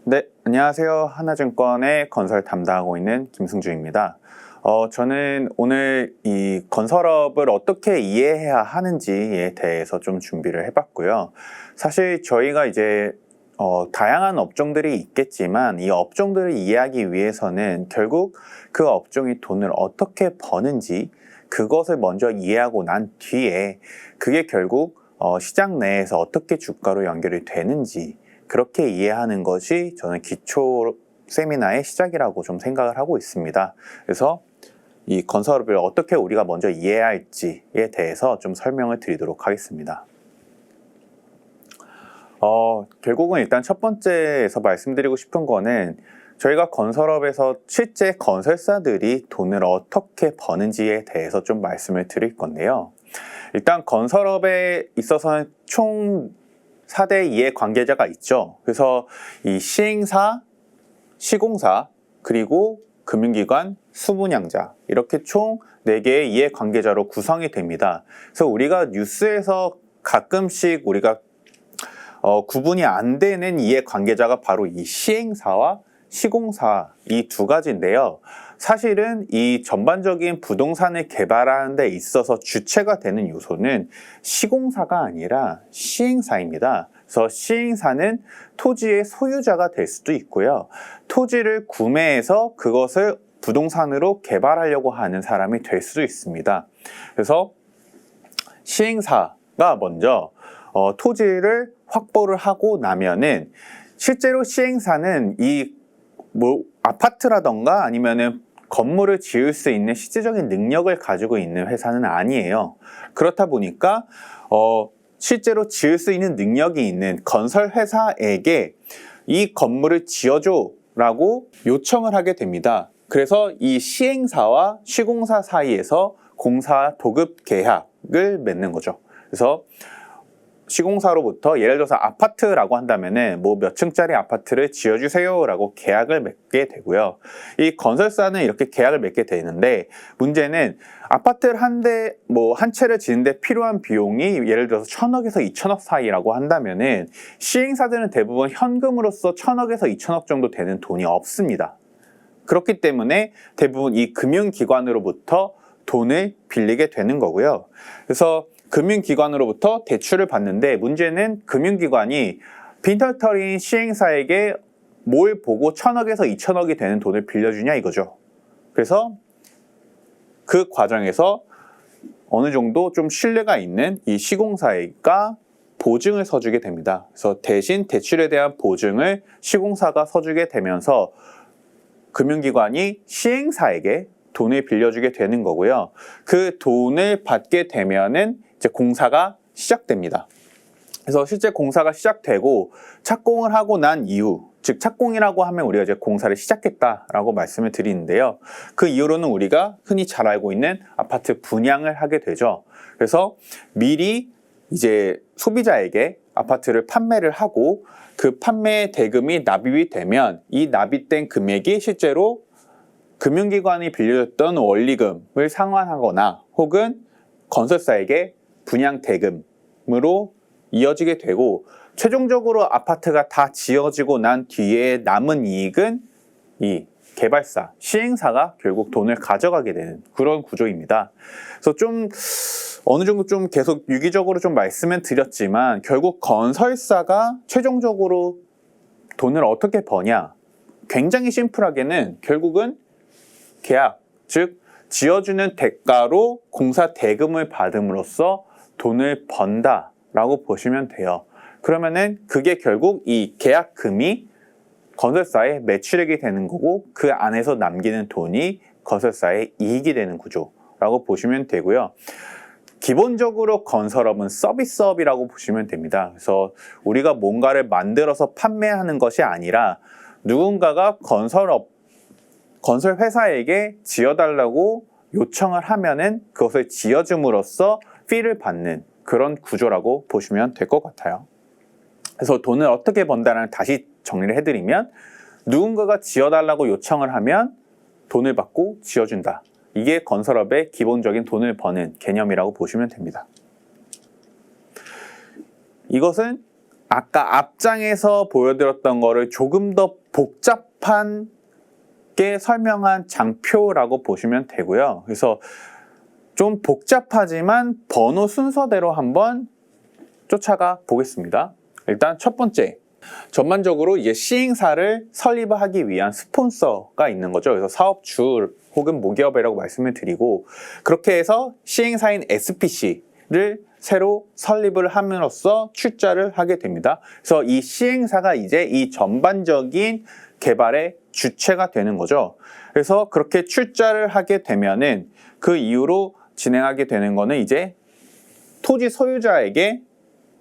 네, 안녕하세요. 하나증권의 건설 담당하고 있는 김승주입니다. 저는 오늘 이 건설업을 어떻게 이해해야 하는지에 대해서 좀 준비를 해봤고요. 사실 저희가 이제 다양한 업종들이 있겠지만 이 업종들을 이해하기 위해서는 결국 그 업종이 돈을 어떻게 버는지 그것을 먼저 이해하고 난 뒤에 그게 결국 시장 내에서 어떻게 주가로 연결이 되는지 그렇게 이해하는 것이 저는 기초 세미나의 시작이라고 좀 생각을 하고 있습니다. 그래서 이 건설업을 어떻게 우리가 먼저 이해해야 할지에 대해서 좀 설명을 드리도록 하겠습니다. 결국은 일단 첫 번째에서 말씀드리고 싶은 거는 저희가 건설업에서 실제 건설사들이 돈을 어떻게 버는지에 대해서 좀 말씀을 드릴 건데요. 일단 건설업에 있어서는 총 4대 이해 관계자가 있죠. 그래서 이 시행사, 시공사, 그리고 금융기관, 수분양자 이렇게 총 4개의 이해 관계자로 구성이 됩니다. 그래서 우리가 뉴스에서 가끔씩 우리가 구분이 안 되는 이해 관계자가 바로 이 시행사와 시공사 이 두 가지인데요. 사실은 이 전반적인 부동산을 개발하는 데 있어서 주체가 되는 요소는 시공사가 아니라 시행사입니다. 그래서 시행사는 토지의 소유자가 될 수도 있고요. 토지를 구매해서 그것을 부동산으로 개발하려고 하는 사람이 될 수도 있습니다. 그래서 시행사가 먼저 토지를 확보를 하고 나면은 실제로 시행사는 아파트라던가 아니면은 건물을 지을 수 있는 실질적인 능력을 가지고 있는 회사는 아니에요. 그렇다 보니까 실제로 지을 수 있는 능력이 있는 건설 회사에게 이 건물을 지어줘 라고 요청을 하게 됩니다. 그래서 이 시행사와 시공사 사이에서 공사 도급 계약을 맺는 거죠. 그래서 시공사로부터 예를 들어서 아파트라고 한다면은 몇 층짜리 아파트를 지어주세요 라고 계약을 맺게 되고요. 이 건설사는 이렇게 계약을 맺게 되는데 문제는 아파트를 한 채를 지는데 필요한 비용이 예를 들어서 1,000억에서 2,000억 사이라고 한다면은 시행사들은 대부분 현금으로서 1,000억에서 2,000억 정도 되는 돈이 없습니다. 그렇기 때문에 대부분 이 금융기관으로부터 돈을 빌리게 되는 거고요. 그래서 금융기관으로부터 대출을 받는데 문제는 금융기관이 빈털터리인 시행사에게 뭘 보고 1,000억에서 2,000억이 되는 돈을 빌려주냐 이거죠. 그래서 그 과정에서 어느 정도 좀 신뢰가 있는 이 시공사가 보증을 서주게 됩니다. 그래서 대신 대출에 대한 보증을 시공사가 서주게 되면서 금융기관이 시행사에게 돈을 빌려주게 되는 거고요. 그 돈을 받게 되면은 이제 공사가 시작됩니다. 그래서 실제 공사가 시작되고 착공을 하고 난 이후, 즉 착공이라고 하면 우리가 이제 공사를 시작했다라고 말씀을 드리는데요. 그 이후로는 우리가 흔히 잘 알고 있는 아파트 분양을 하게 되죠. 그래서 미리 이제 소비자에게 아파트를 판매를 하고 그 판매 대금이 납입이 되면 이 납입된 금액이 실제로 금융기관이 빌려줬던 원리금을 상환하거나 혹은 건설사에게 분양 대금으로 이어지게 되고 최종적으로 아파트가 다 지어지고 난 뒤에 남은 이익은 이 개발사, 시행사가 결국 돈을 가져가게 되는 그런 구조입니다. 그래서 좀 어느 정도 좀 계속 유기적으로 좀 말씀은 드렸지만 결국 건설사가 최종적으로 돈을 어떻게 버냐? 굉장히 심플하게는 결국은 계약, 즉 지어주는 대가로 공사 대금을 받음으로써 돈을 번다라고 보시면 돼요. 그러면은 그게 결국 이 계약금이 건설사의 매출액이 되는 거고 그 안에서 남기는 돈이 건설사의 이익이 되는 구조라고 보시면 되고요. 기본적으로 건설업은 서비스업이라고 보시면 됩니다. 그래서 우리가 뭔가를 만들어서 판매하는 것이 아니라 누군가가 건설 회사에게 지어달라고 요청을 하면은 그것을 지어줌으로써 피를 받는 그런 구조라고 보시면 될 것 같아요. 그래서 돈을 어떻게 번다는 다시 정리를 해드리면 누군가가 지어달라고 요청을 하면 돈을 받고 지어준다. 이게 건설업의 기본적인 돈을 버는 개념이라고 보시면 됩니다. 이것은 아까 앞장에서 보여드렸던 거를 조금 더 복잡한 게 설명한 장표라고 보시면 되고요. 그래서 좀 복잡하지만 번호 순서대로 한번 쫓아가 보겠습니다. 일단 첫 번째, 전반적으로 이제 시행사를 설립하기 위한 스폰서가 있는 거죠. 그래서 사업주 혹은 모기업이라고 말씀을 드리고, 그렇게 해서 시행사인 SPC를 새로 설립을 함으로써 출자를 하게 됩니다. 그래서 이 시행사가 이제 이 전반적인 개발의 주체가 되는 거죠. 그래서 그렇게 출자를 하게 되면은 그 이후로 진행하게 되는 거는 이제 토지 소유자에게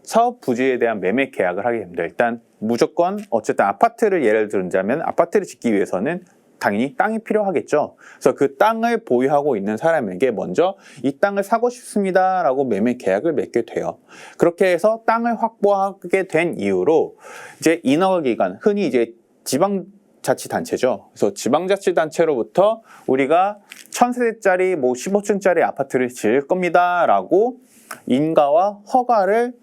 사업 부지에 대한 매매 계약을 하게 됩니다. 일단 무조건 어쨌든 아파트를 예를 들자면 아파트를 짓기 위해서는 당연히 땅이 필요하겠죠. 그래서 그 땅을 보유하고 있는 사람에게 먼저 이 땅을 사고 싶습니다 라고 매매 계약을 맺게 돼요. 그렇게 해서 땅을 확보하게 된 이후로 이제 인허가기관, 흔히 이제 지방자치단체죠. 그래서 지방자치단체로부터 우리가 1000세대짜리 뭐 15층짜리 아파트를 지을 겁니다 라고 인가와 허가를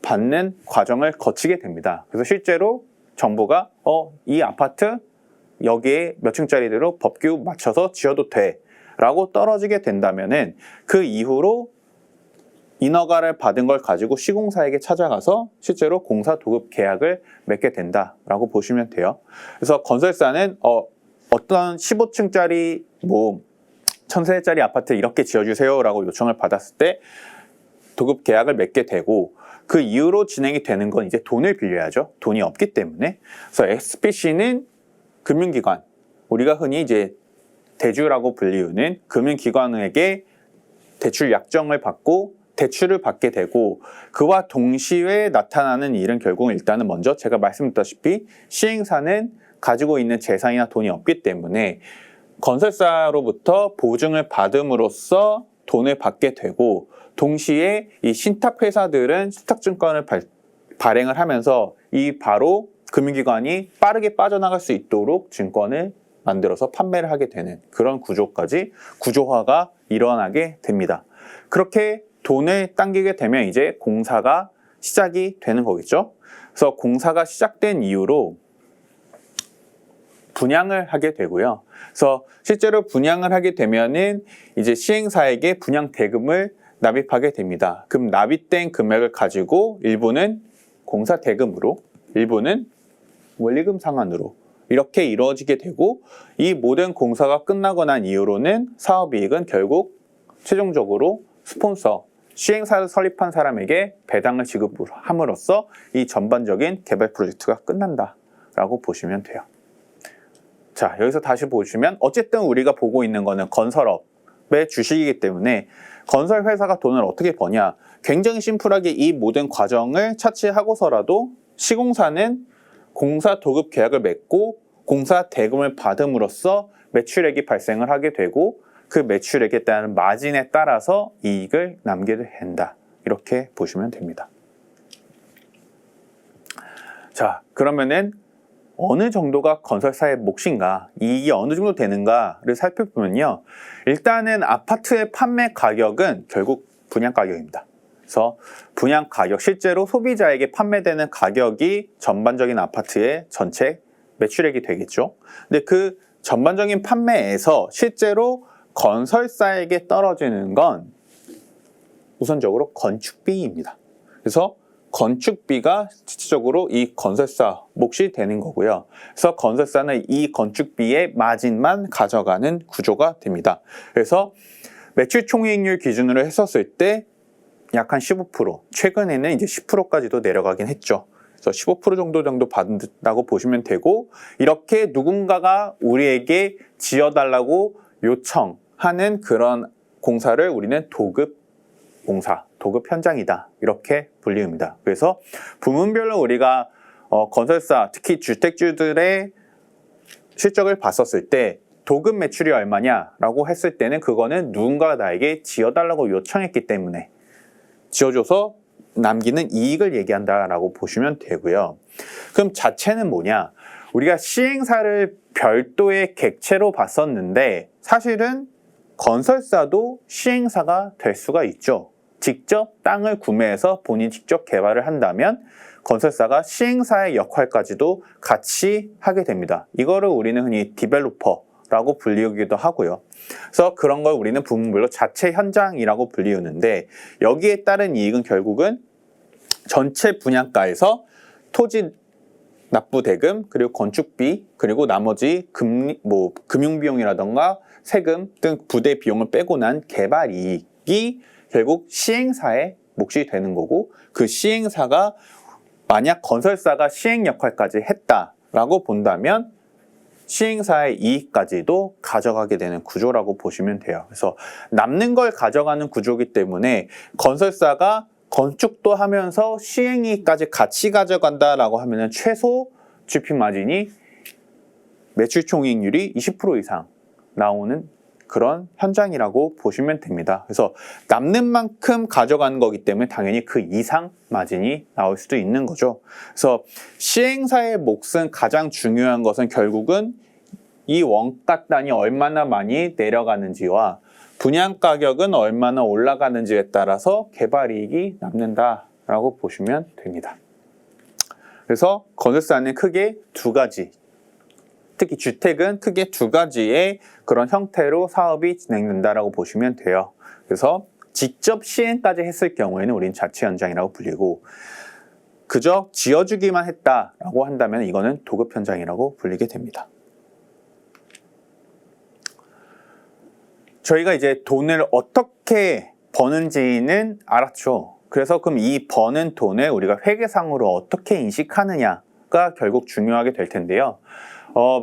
받는 과정을 거치게 됩니다. 그래서 실제로 정부가 이 아파트 여기에 몇 층짜리대로 법규 맞춰서 지어도 돼 라고 떨어지게 된다면은 그 이후로 인허가를 받은 걸 가지고 시공사에게 찾아가서 실제로 공사 도급 계약을 맺게 된다라고 보시면 돼요. 그래서 건설사는 어떤 15층짜리 뭐 1000세대짜리 아파트 이렇게 지어주세요 라고 요청을 받았을 때 도급 계약을 맺게 되고, 그 이후로 진행이 되는 건 이제 돈을 빌려야죠. 돈이 없기 때문에. 그래서 SPC는 금융기관, 우리가 흔히 이제 대주라고 불리우는 금융기관에게 대출 약정을 받고 대출을 받게 되고, 그와 동시에 나타나는 일은 결국은 일단은 먼저 제가 말씀드렸다시피 시행사는 가지고 있는 재산이나 돈이 없기 때문에 건설사로부터 보증을 받음으로써 돈을 받게 되고, 동시에 이 신탁회사들은 신탁증권을 발행을 하면서 이 바로 금융기관이 빠르게 빠져나갈 수 있도록 증권을 만들어서 판매를 하게 되는 그런 구조화가 일어나게 됩니다. 그렇게 돈을 당기게 되면 이제 공사가 시작이 되는 거겠죠. 그래서 공사가 시작된 이후로 분양을 하게 되고요. 그래서 실제로 분양을 하게 되면은 이제 시행사에게 분양 대금을 납입하게 됩니다. 그럼 납입된 금액을 가지고 일부는 공사 대금으로, 일부는 원리금 상환으로 이렇게 이루어지게 되고, 이 모든 공사가 끝나고 난 이후로는 사업이익은 결국 최종적으로 스폰서, 시행사를 설립한 사람에게 배당을 지급함으로써 이 전반적인 개발 프로젝트가 끝난다라고 보시면 돼요. 자, 여기서 다시 보시면 어쨌든 우리가 보고 있는 거는 건설업의 주식이기 때문에 건설회사가 돈을 어떻게 버냐, 굉장히 심플하게 이 모든 과정을 차치하고서라도 시공사는 공사 도급 계약을 맺고 공사 대금을 받음으로써 매출액이 발생을 하게 되고, 그 매출액에 따른 마진에 따라서 이익을 남기게 된다. 이렇게 보시면 됩니다. 자, 그러면은 어느 정도가 건설사의 몫인가, 이익이 어느 정도 되는가를 살펴보면요. 일단은 아파트의 판매 가격은 결국 분양 가격입니다. 그래서 분양 가격, 실제로 소비자에게 판매되는 가격이 전반적인 아파트의 전체 매출액이 되겠죠. 근데 그 전반적인 판매에서 실제로 건설사에게 떨어지는 건 우선적으로 건축비입니다. 그래서 건축비가 실질적으로 이 건설사 몫이 되는 거고요. 그래서 건설사는 이 건축비의 마진만 가져가는 구조가 됩니다. 그래서 매출 총이익률 기준으로 했었을 때 약 한 15%, 최근에는 이제 10%까지도 내려가긴 했죠. 그래서 15% 정도 받는다고 보시면 되고, 이렇게 누군가가 우리에게 지어달라고 요청하는 그런 공사를 우리는 도급 공사, 도급 현장이다 이렇게 불리웁니다. 그래서 부문별로 우리가 건설사, 특히 주택주들의 실적을 봤었을 때 도급 매출이 얼마냐라고 했을 때는 그거는 누군가가 나에게 지어달라고 요청했기 때문에 지어줘서 남기는 이익을 얘기한다라고 보시면 되고요. 그럼 자체는 뭐냐? 우리가 시행사를 별도의 객체로 봤었는데 사실은 건설사도 시행사가 될 수가 있죠. 직접 땅을 구매해서 본인이 직접 개발을 한다면 건설사가 시행사의 역할까지도 같이 하게 됩니다. 이거를 우리는 흔히 디벨로퍼라고 불리기도 하고요. 그래서 그런 걸 우리는 부문별로 자체 현장이라고 불리우는데, 여기에 따른 이익은 결국은 전체 분양가에서 토지 납부 대금, 그리고 건축비, 그리고 나머지 금융비용이라던가 세금 등 부대 비용을 빼고 난 개발 이익이 결국 시행사의 몫이 되는 거고, 그 시행사가 만약 건설사가 시행 역할까지 했다라고 본다면 시행사의 이익까지도 가져가게 되는 구조라고 보시면 돼요. 그래서 남는 걸 가져가는 구조이기 때문에 건설사가 건축도 하면서 시행이익까지 같이 가져간다라고 하면 최소 GP 마진이 매출 총이익률이 20% 이상 나오는 그런 현장이라고 보시면 됩니다. 그래서 남는 만큼 가져가는 거기 때문에 당연히 그 이상 마진이 나올 수도 있는 거죠. 그래서 시행사의 몫은 가장 중요한 것은 결국은 이 원가단이 얼마나 많이 내려가는지와 분양 가격은 얼마나 올라가는지에 따라서 개발이익이 남는다라고 보시면 됩니다. 그래서 건설사는 크게 두 가지, 특히 주택은 크게 두 가지의 그런 형태로 사업이 진행된다라고 보시면 돼요. 그래서 직접 시행까지 했을 경우에는 우리는 자체 현장이라고 불리고, 그저 지어주기만 했다라고 한다면 이거는 도급 현장이라고 불리게 됩니다. 저희가 이제 돈을 어떻게 버는지는 알았죠. 그래서 그럼 이 버는 돈을 우리가 회계상으로 어떻게 인식하느냐가 결국 중요하게 될 텐데요.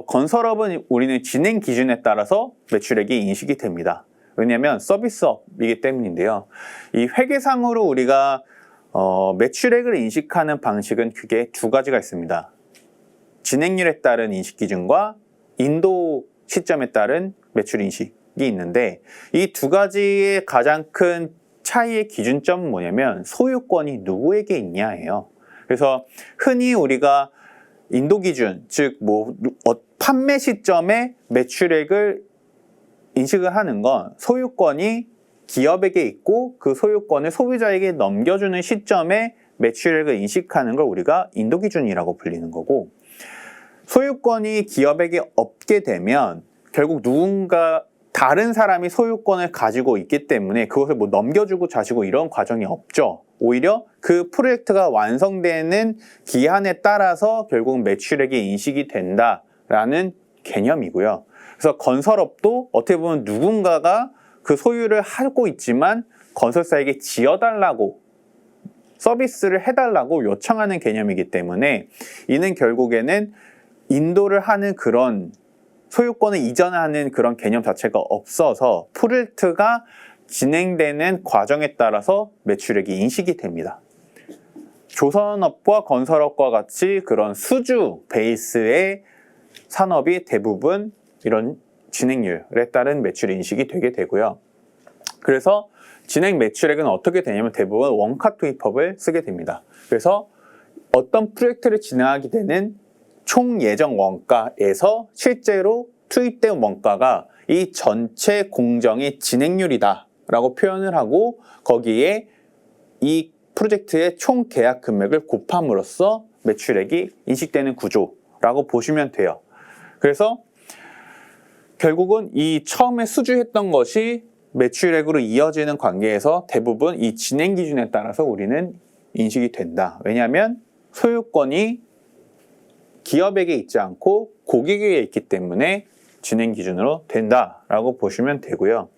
건설업은 우리는 진행 기준에 따라서 매출액이 인식이 됩니다. 왜냐하면 서비스업이기 때문인데요. 이 회계상으로 우리가 매출액을 인식하는 방식은 크게 두 가지가 있습니다. 진행률에 따른 인식 기준과 인도 시점에 따른 매출 인식이 있는데, 이 두 가지의 가장 큰 차이의 기준점은 뭐냐면 소유권이 누구에게 있냐예요. 그래서 흔히 우리가 인도 기준, 즉 판매 시점에 매출액을 인식을 하는 건 소유권이 기업에게 있고 그 소유권을 소비자에게 넘겨주는 시점에 매출액을 인식하는 걸 우리가 인도 기준이라고 불리는 거고, 소유권이 기업에게 없게 되면 결국 누군가 다른 사람이 소유권을 가지고 있기 때문에 그것을 넘겨주고 자시고 이런 과정이 없죠. 오히려 그 프로젝트가 완성되는 기한에 따라서 결국 매출액이 인식이 된다라는 개념이고요. 그래서 건설업도 어떻게 보면 누군가가 그 소유를 하고 있지만 건설사에게 지어달라고, 서비스를 해달라고 요청하는 개념이기 때문에 이는 결국에는 인도를 하는 그런 소유권을 이전하는 그런 개념 자체가 없어서 프로젝트가 진행되는 과정에 따라서 매출액이 인식이 됩니다. 조선업과 건설업과 같이 그런 수주 베이스의 산업이 대부분 이런 진행률에 따른 매출 인식이 되게 되고요. 그래서 진행 매출액은 어떻게 되냐면 대부분 원가 투입법을 쓰게 됩니다. 그래서 어떤 프로젝트를 진행하게 되는 총 예정 원가에서 실제로 투입된 원가가 이 전체 공정의 진행률이다 라고 표현을 하고, 거기에 이 프로젝트의 총 계약 금액을 곱함으로써 매출액이 인식되는 구조라고 보시면 돼요. 그래서 결국은 이 처음에 수주했던 것이 매출액으로 이어지는 관계에서 대부분 이 진행 기준에 따라서 우리는 인식이 된다. 왜냐하면 소유권이 기업에게 있지 않고 고객에게 있기 때문에 진행 기준으로 된다라고 보시면 되고요.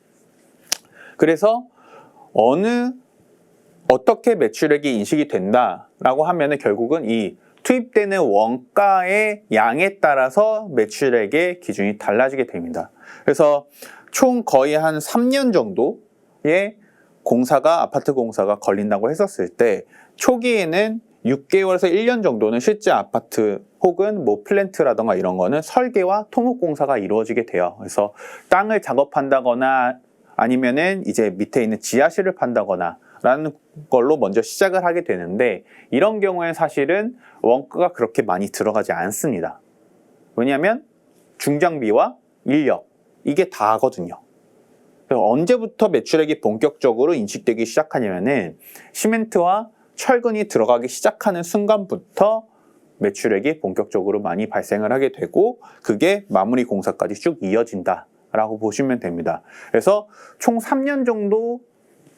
그래서 어떻게 매출액이 인식이 된다라고 하면은 결국은 이 투입되는 원가의 양에 따라서 매출액의 기준이 달라지게 됩니다. 그래서 총 거의 한 3년 정도의 아파트 공사가 걸린다고 했었을 때 초기에는 6개월에서 1년 정도는 실제 아파트 혹은 플랜트라던가 이런 거는 설계와 토목 공사가 이루어지게 돼요. 그래서 땅을 작업한다거나 아니면은 이제 밑에 있는 지하실을 판다거나 라는 걸로 먼저 시작을 하게 되는데, 이런 경우에 사실은 원가가 그렇게 많이 들어가지 않습니다. 왜냐하면 중장비와 인력 이게 다거든요. 언제부터 매출액이 본격적으로 인식되기 시작하냐면은 시멘트와 철근이 들어가기 시작하는 순간부터 매출액이 본격적으로 많이 발생을 하게 되고 그게 마무리 공사까지 쭉 이어진다라고 보시면 됩니다. 그래서 총 3년 정도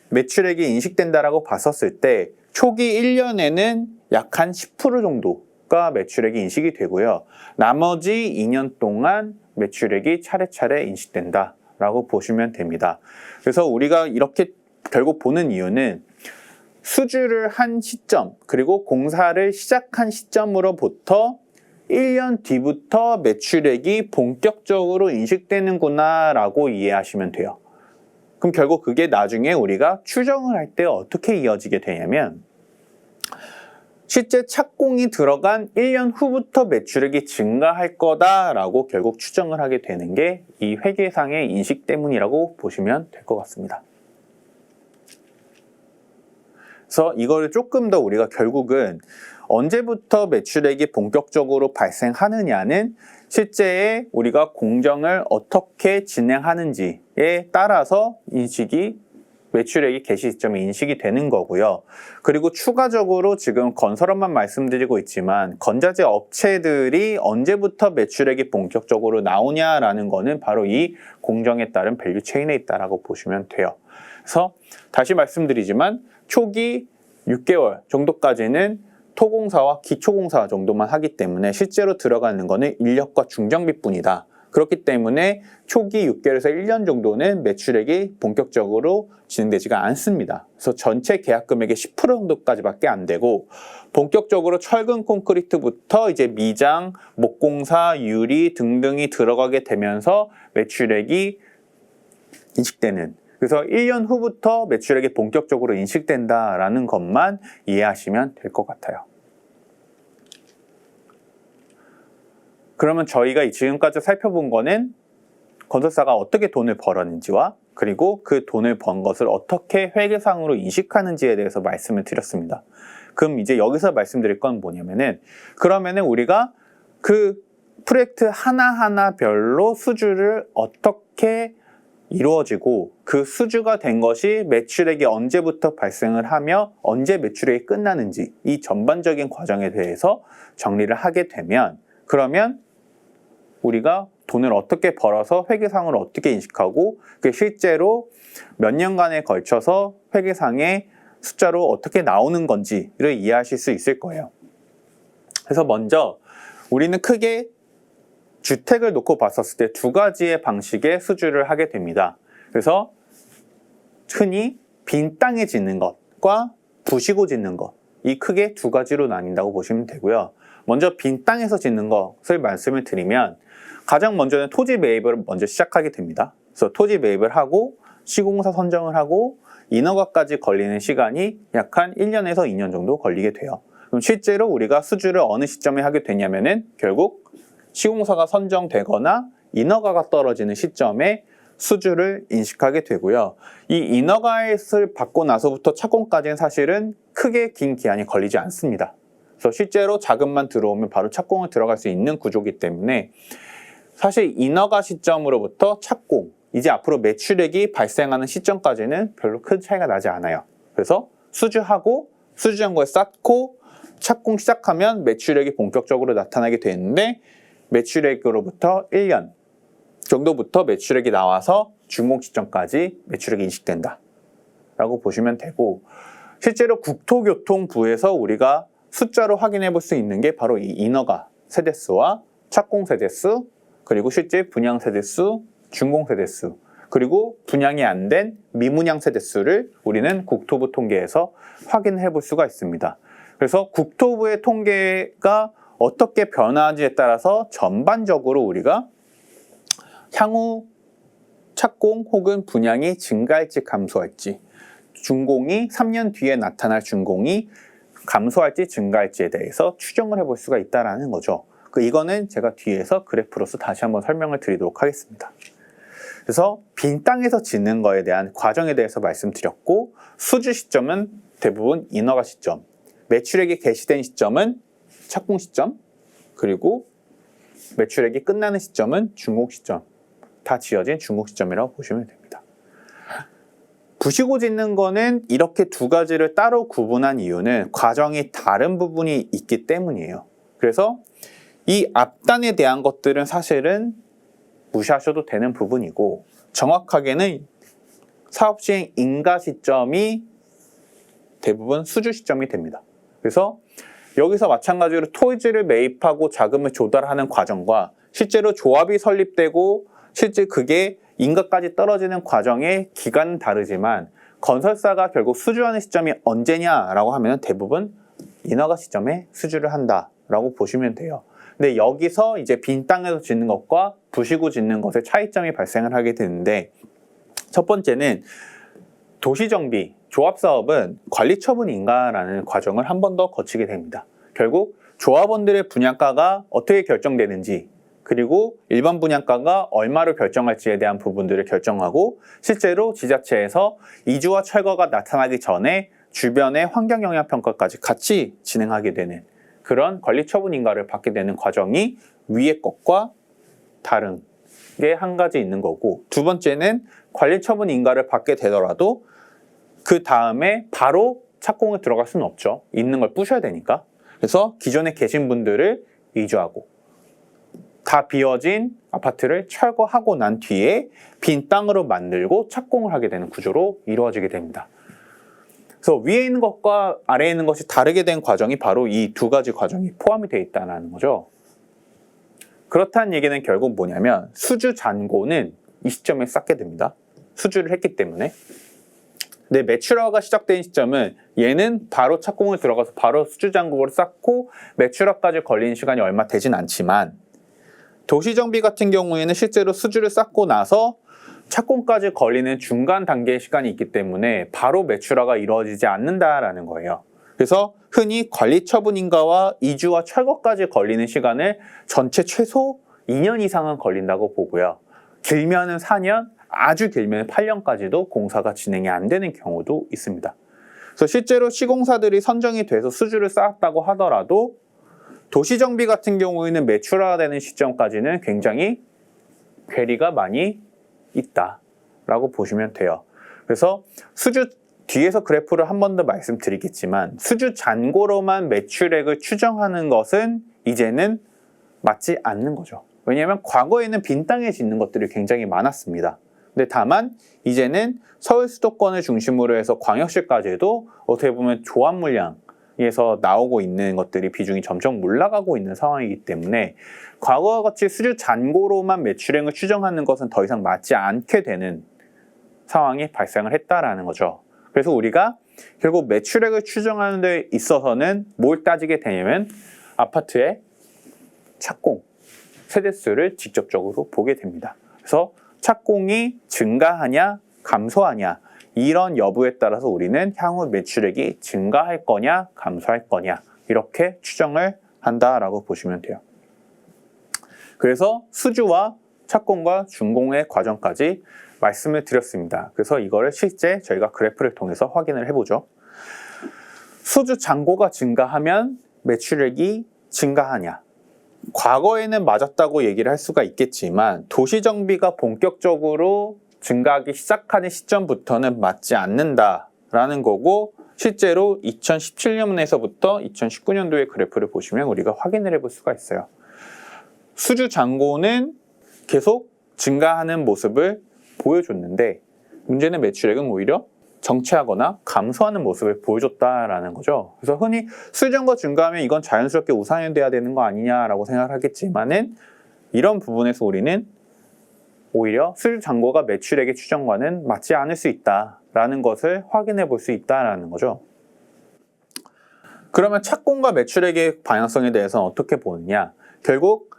매출액이 인식된다라고 봤었을 때 초기 1년에는 약 한 10% 정도가 매출액이 인식이 되고요. 나머지 2년 동안 매출액이 차례차례 인식된다라고 보시면 됩니다. 그래서 우리가 이렇게 결국 보는 이유는 수주를 한 시점 그리고 공사를 시작한 시점으로부터 1년 뒤부터 매출액이 본격적으로 인식되는구나 라고 이해하시면 돼요. 그럼 결국 그게 나중에 우리가 추정을 할 때 어떻게 이어지게 되냐면 실제 착공이 들어간 1년 후부터 매출액이 증가할 거다라고 결국 추정을 하게 되는 게 이 회계상의 인식 때문이라고 보시면 될 것 같습니다. 그래서 이거를 조금 더 우리가 결국은 언제부터 매출액이 본격적으로 발생하느냐는 실제에 우리가 공정을 어떻게 진행하는지에 따라서 매출액이 개시 시점에 인식이 되는 거고요. 그리고 추가적으로 지금 건설업만 말씀드리고 있지만 건자재 업체들이 언제부터 매출액이 본격적으로 나오냐라는 거는 바로 이 공정에 따른 밸류 체인에 있다라고 보시면 돼요. 그래서 다시 말씀드리지만 초기 6개월 정도까지는 토공사와 기초공사 정도만 하기 때문에 실제로 들어가는 거는 인력과 중정비뿐이다. 그렇기 때문에 초기 6개월에서 1년 정도는 매출액이 본격적으로 진행되지가 않습니다. 그래서 전체 계약 금액의 10% 정도까지밖에 안 되고 본격적으로 철근 콘크리트부터 이제 미장, 목공사, 유리 등등이 들어가게 되면서 매출액이 인식되는 그래서 1년 후부터 매출액이 본격적으로 인식된다라는 것만 이해하시면 될 것 같아요. 그러면 저희가 지금까지 살펴본 거는 건설사가 어떻게 돈을 벌었는지와 그리고 그 돈을 번 것을 어떻게 회계상으로 인식하는지에 대해서 말씀을 드렸습니다. 그럼 이제 여기서 말씀드릴 건 뭐냐면은 그러면은 우리가 그 프로젝트 하나하나별로 수주를 어떻게 이루어지고 그 수주가 된 것이 매출액이 언제부터 발생을 하며 언제 매출액이 끝나는지 이 전반적인 과정에 대해서 정리를 하게 되면 그러면 우리가 돈을 어떻게 벌어서 회계상으로 어떻게 인식하고 그게 실제로 몇 년간에 걸쳐서 회계상의 숫자로 어떻게 나오는 건지를 이해하실 수 있을 거예요. 그래서 먼저 우리는 크게 주택을 놓고 봤었을 때 두 가지의 방식의 수주를 하게 됩니다. 그래서 흔히 빈 땅에 짓는 것과 부시고 짓는 것, 이 크게 두 가지로 나뉜다고 보시면 되고요. 먼저 빈 땅에서 짓는 것을 말씀을 드리면 가장 먼저는 토지 매입을 먼저 시작하게 됩니다. 그래서 토지 매입을 하고 시공사 선정을 하고 인허가까지 걸리는 시간이 약 한 1년에서 2년 정도 걸리게 돼요. 그럼 실제로 우리가 수주를 어느 시점에 하게 되냐면은 결국 시공사가 선정되거나 인허가가 떨어지는 시점에 수주를 인식하게 되고요. 이 인허가를 받고 나서부터 착공까지는 사실은 크게 긴 기한이 걸리지 않습니다. 그래서 실제로 자금만 들어오면 바로 착공을 들어갈 수 있는 구조이기 때문에 사실 인허가 시점으로부터 착공, 이제 앞으로 매출액이 발생하는 시점까지는 별로 큰 차이가 나지 않아요. 그래서 수주하고 수주연구에 쌓고 착공 시작하면 매출액이 본격적으로 나타나게 되는데 매출액으로부터 1년 정도부터 매출액이 나와서 준공 시점까지 매출액이 인식된다 라고 보시면 되고 실제로 국토교통부에서 우리가 숫자로 확인해 볼 수 있는 게 바로 이 인허가 세대수와 착공 세대수 그리고 실제 분양 세대수, 준공 세대수 그리고 분양이 안 된 미분양 세대수를 우리는 국토부 통계에서 확인해 볼 수가 있습니다. 그래서 국토부의 통계가 어떻게 변화하는지에 따라서 전반적으로 우리가 향후 착공 혹은 분양이 증가할지 감소할지 준공이 3년 뒤에 나타날 준공이 감소할지 증가할지에 대해서 추정을 해볼 수가 있다는 거죠. 이거는 제가 뒤에서 그래프로서 다시 한번 설명을 드리도록 하겠습니다. 그래서 빈 땅에서 짓는 거에 대한 과정에 대해서 말씀드렸고 수주 시점은 대부분 인허가 시점, 매출액이 개시된 시점은 착공 시점, 그리고 매출액이 끝나는 시점은 준공 시점, 다 지어진 준공 시점이라고 보시면 됩니다. 부시고 짓는 거는 이렇게 두 가지를 따로 구분한 이유는 과정이 다른 부분이 있기 때문이에요. 그래서 이 앞단에 대한 것들은 사실은 무시하셔도 되는 부분이고, 정확하게는 사업시행 인가 시점이 대부분 수주 시점이 됩니다. 그래서 여기서 마찬가지로 토지를 매입하고 자금을 조달하는 과정과 실제로 조합이 설립되고 실제 그게 인가까지 떨어지는 과정의 기간은 다르지만, 건설사가 결국 수주하는 시점이 언제냐라고 하면 대부분 인허가 시점에 수주를 한다라고 보시면 돼요. 근데 여기서 이제 빈 땅에서 짓는 것과 부시고 짓는 것의 차이점이 발생을 하게 되는데, 첫 번째는 도시정비, 조합사업은 관리처분 인가라는 과정을 한 번 더 거치게 됩니다. 결국 조합원들의 분양가가 어떻게 결정되는지, 그리고 일반 분양가가 얼마로 결정할지에 대한 부분들을 결정하고, 실제로 지자체에서 이주와 철거가 나타나기 전에 주변의 환경영향평가까지 같이 진행하게 되는 그런 관리처분 인가를 받게 되는 과정이 위의 것과 다른 게 한 가지 있는 거고, 두 번째는 관리처분 인가를 받게 되더라도 그 다음에 바로 착공에 들어갈 수는 없죠. 있는 걸 부셔야 되니까. 그래서 기존에 계신 분들을 이주하고 다 비어진 아파트를 철거하고 난 뒤에 빈 땅으로 만들고 착공을 하게 되는 구조로 이루어지게 됩니다. 그래서 위에 있는 것과 아래에 있는 것이 다르게 된 과정이 바로 이 두 가지 과정이 포함이 되어 있다는 거죠. 그렇다는 얘기는 결국 뭐냐면, 수주 잔고는 이 시점에 쌓게 됩니다. 수주를 했기 때문에. 근데 매출화가 시작된 시점은 얘는 바로 착공을 들어가서 바로 수주 잔고를 쌓고 매출화까지 걸리는 시간이 얼마 되진 않지만, 도시정비 같은 경우에는 실제로 수주를 쌓고 나서 착공까지 걸리는 중간 단계의 시간이 있기 때문에 바로 매출화가 이루어지지 않는다라는 거예요. 그래서 흔히 관리처분 인가와 이주와 철거까지 걸리는 시간을 전체 최소 2년 이상은 걸린다고 보고요. 길면은 4년, 아주 길면 8년까지도 공사가 진행이 안 되는 경우도 있습니다. 그래서 실제로 시공사들이 선정이 돼서 수주를 쌓았다고 하더라도 도시정비 같은 경우에는 매출화되는 시점까지는 굉장히 괴리가 많이 있다라고 보시면 돼요. 그래서 수주 뒤에서 그래프를 한 번 더 말씀드리겠지만, 수주 잔고로만 매출액을 추정하는 것은 이제는 맞지 않는 거죠. 왜냐하면 과거에는 빈 땅에 짓는 것들이 굉장히 많았습니다. 근데 다만 이제는 서울 수도권을 중심으로 해서 광역시까지도 어떻게 보면 조합 물량에서 나오고 있는 것들이 비중이 점점 올라가고 있는 상황이기 때문에 과거와 같이 수주 잔고로만 매출액을 추정하는 것은 더 이상 맞지 않게 되는 상황이 발생을 했다라는 거죠. 그래서 우리가 결국 매출액을 추정하는 데 있어서는 뭘 따지게 되냐면 아파트의 착공, 세대수를 직접적으로 보게 됩니다. 그래서 착공이 증가하냐 감소하냐, 이런 여부에 따라서 우리는 향후 매출액이 증가할 거냐 감소할 거냐 이렇게 추정을 한다라고 보시면 돼요. 그래서 수주와 착공과 준공의 과정까지 말씀을 드렸습니다. 그래서 이거를 실제 저희가 그래프를 통해서 확인을 해보죠. 수주 잔고가 증가하면 매출액이 증가하냐? 과거에는 맞았다고 얘기를 할 수가 있겠지만 도시정비가 본격적으로 증가하기 시작하는 시점부터는 맞지 않는다라는 거고, 실제로 2017년에서부터 2019년도의 그래프를 보시면 우리가 확인을 해볼 수가 있어요. 수주 잔고는 계속 증가하는 모습을 보여줬는데 문제는 매출액은 오히려 정체하거나 감소하는 모습을 보여줬다라는 거죠. 그래서 흔히 수주잔고가 증가하면 이건 자연스럽게 우상향돼야 되는 거 아니냐라고 생각을 하겠지만은, 이런 부분에서 우리는 오히려 수주잔고가 매출액의 추정과는 맞지 않을 수 있다라는 것을 확인해 볼 수 있다라는 거죠. 그러면 착공과 매출액의 방향성에 대해서는 어떻게 보느냐? 결국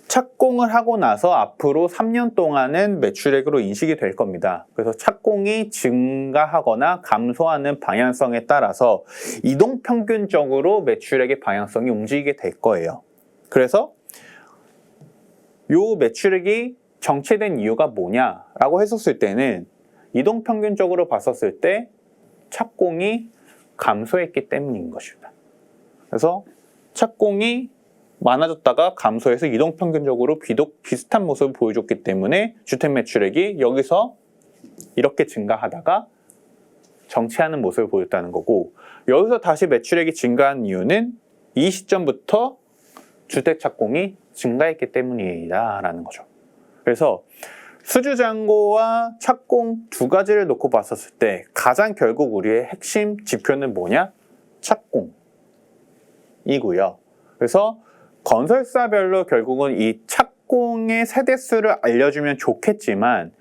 착공을 하고 나서 앞으로 3년 동안은 매출액으로 인식이 될 겁니다. 그래서 착공이 증가하거나 감소하는 방향성에 따라서 이동평균적으로 매출액의 방향성이 움직이게 될 거예요. 그래서 이 매출액이 정체된 이유가 뭐냐라고 했었을 때는 이동평균적으로 봤었을 때 착공이 감소했기 때문인 것입니다. 그래서 착공이 많아졌다가 감소해서 이동평균적으로 비슷한 모습을 보여줬기 때문에 주택 매출액이 여기서 이렇게 증가하다가 정체하는 모습을 보였다는 거고, 여기서 다시 매출액이 증가한 이유는 이 시점부터 주택 착공이 증가했기 때문이다 라는 거죠. 그래서 수주잔고와 착공 두 가지를 놓고 봤었을 때 가장 결국 우리의 핵심 지표는 뭐냐? 착공이고요. 그래서 건설사별로 결국은 이 착공의 세대수를 알려주면 좋겠지만